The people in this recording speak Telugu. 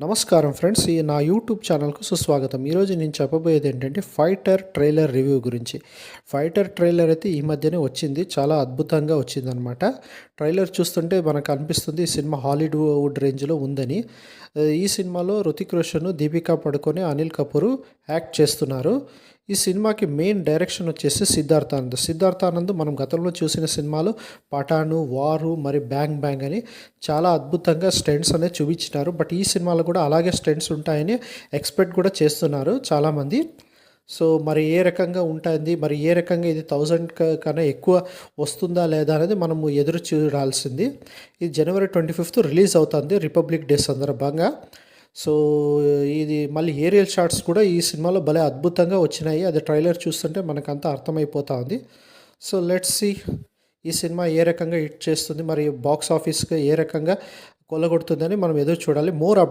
నమస్కారం ఫ్రెండ్స్, ఈ నా యూట్యూబ్ ఛానల్కు సుస్వాగతం. ఈరోజు నేను చెప్పబోయేది ఏంటంటే ఫైటర్ ట్రైలర్ రివ్యూ గురించి. ఫైటర్ ట్రైలర్ అయితే ఈ మధ్యనే వచ్చింది, చాలా అద్భుతంగా వచ్చిందనమాట. ట్రైలర్ చూస్తుంటే మనకు అనిపిస్తుంది ఈ సినిమా హాలీవుడ్ రేంజ్లో ఉందని. ఈ సినిమాలో రుతిక్ రోషన్, దీపికా పడుకొని, అనిల్ కపూర్ యాక్ట్ చేస్తున్నారు. ఈ సినిమాకి మెయిన్ డైరెక్షన్ వచ్చేసి సిద్ధార్థ్ ఆనంద్ మనం గతంలో చూసిన సినిమాలు పఠాను, వారు, మరి బ్యాంగ్ బ్యాంగ్ అని చాలా అద్భుతంగా స్టంట్స్ అనేది చూపించినారు. బట్ ఈ సినిమాలో కూడా అలాగే స్టంట్స్ ఉంటాయని ఎక్స్పెక్ట్ కూడా చేస్తున్నారు చాలామంది. సో మరి ఏ రకంగా ఉంటుంది, మరి ఏ రకంగా ఇది 1000 కన్నా ఎక్కువ వస్తుందా లేదా అనేది మనము ఎదురు చూడాల్సింది. ఇది జనవరి 25th రిలీజ్ అవుతుంది, రిపబ్లిక్ డే సందర్భంగా. సో ఇది మళ్ళీ ఏరియల్ షాట్స్ కూడా ఈ సినిమాలో భలే అద్భుతంగా వచ్చినాయి. అది ట్రైలర్ చూస్తుంటే మనకంతా అర్థమైపోతా ఉంది. సో లెట్స్ సీ ఈ సినిమా ఏ రకంగా హిట్ చేస్తుంది, మరి బాక్స్ ఆఫీస్గా ఏ రకంగా కొల్లగొడుతుందని మనం ఎదురు చూడాలి. మోర్